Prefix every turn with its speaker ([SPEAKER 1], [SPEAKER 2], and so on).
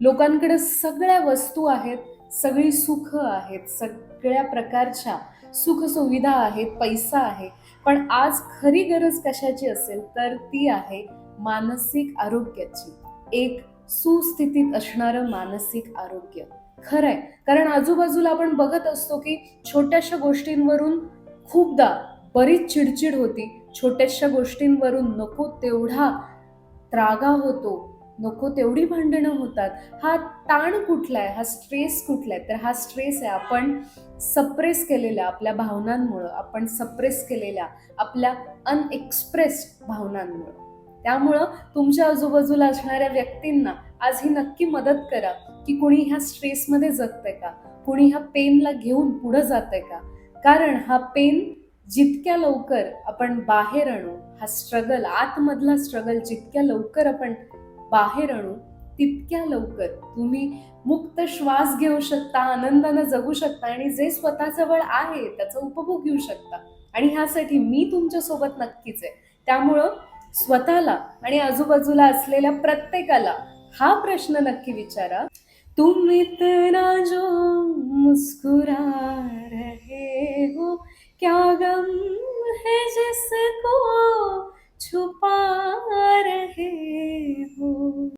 [SPEAKER 1] लोकांकडे सगळ्या वस्तू आहेत, सगळी सुख आहेत, सगळ्या प्रकारच्या सुखसुविधा आहेत, पैसा आहे. पण आज खरी गरज कशाची असेल तर ती आहे मानसिक आरोग्याची. एक सुस्थितीत असणारं मानसिक आरोग्य. खरंय. कारण आजूबाजूला आपण बघत असतो, की छोट्याशा गोष्टींवरून खूपदा बरीच चिडचिड होती. छोट्याशा गोष्टींवरून नको तेवढा त्रागा होतो, नको तेवढी भांडणं होतात. हा ताण कुठला आहे? हा स्ट्रेस कुठला आहे? तर हा स्ट्रेस आहे आपण सप्रेस केलेल्या आपल्या भावनांमुळं, आपण सप्रेस केलेल्या आपल्या अनएक्सप्रेस्ड भावनांमुळं. त्यामुळं तुमच्या आजूबाजूला असणाऱ्या व्यक्तींना आज ही नक्की मदत करा, की कुणी ह्या स्ट्रेसमध्ये जगतंय का? कुणी ह्या पेनला घेऊन पुढे जातंय का? कारण हा पेन जितक्या लवकर आपण बाहेर आणू, हा स्ट्रगल, आतमधला स्ट्रगल जितक्या लवकर आपण बाहेर आणू, तितक्या लवकर तुम्ही मुक्त श्वास घेऊ शकता, आनंदानं जगू शकता आणि जे स्वतःजवळ आहे त्याचा उपभोग घेऊ शकता. आणि ह्यासाठी मी तुमच्यासोबत नक्कीच आहे. त्यामुळं स्वतःला आणि आजूबाजूला असलेल्या प्रत्येकाला हा प्रश्न नक्की विचारा, तुम इतना जो मुस्कुरा रहे हो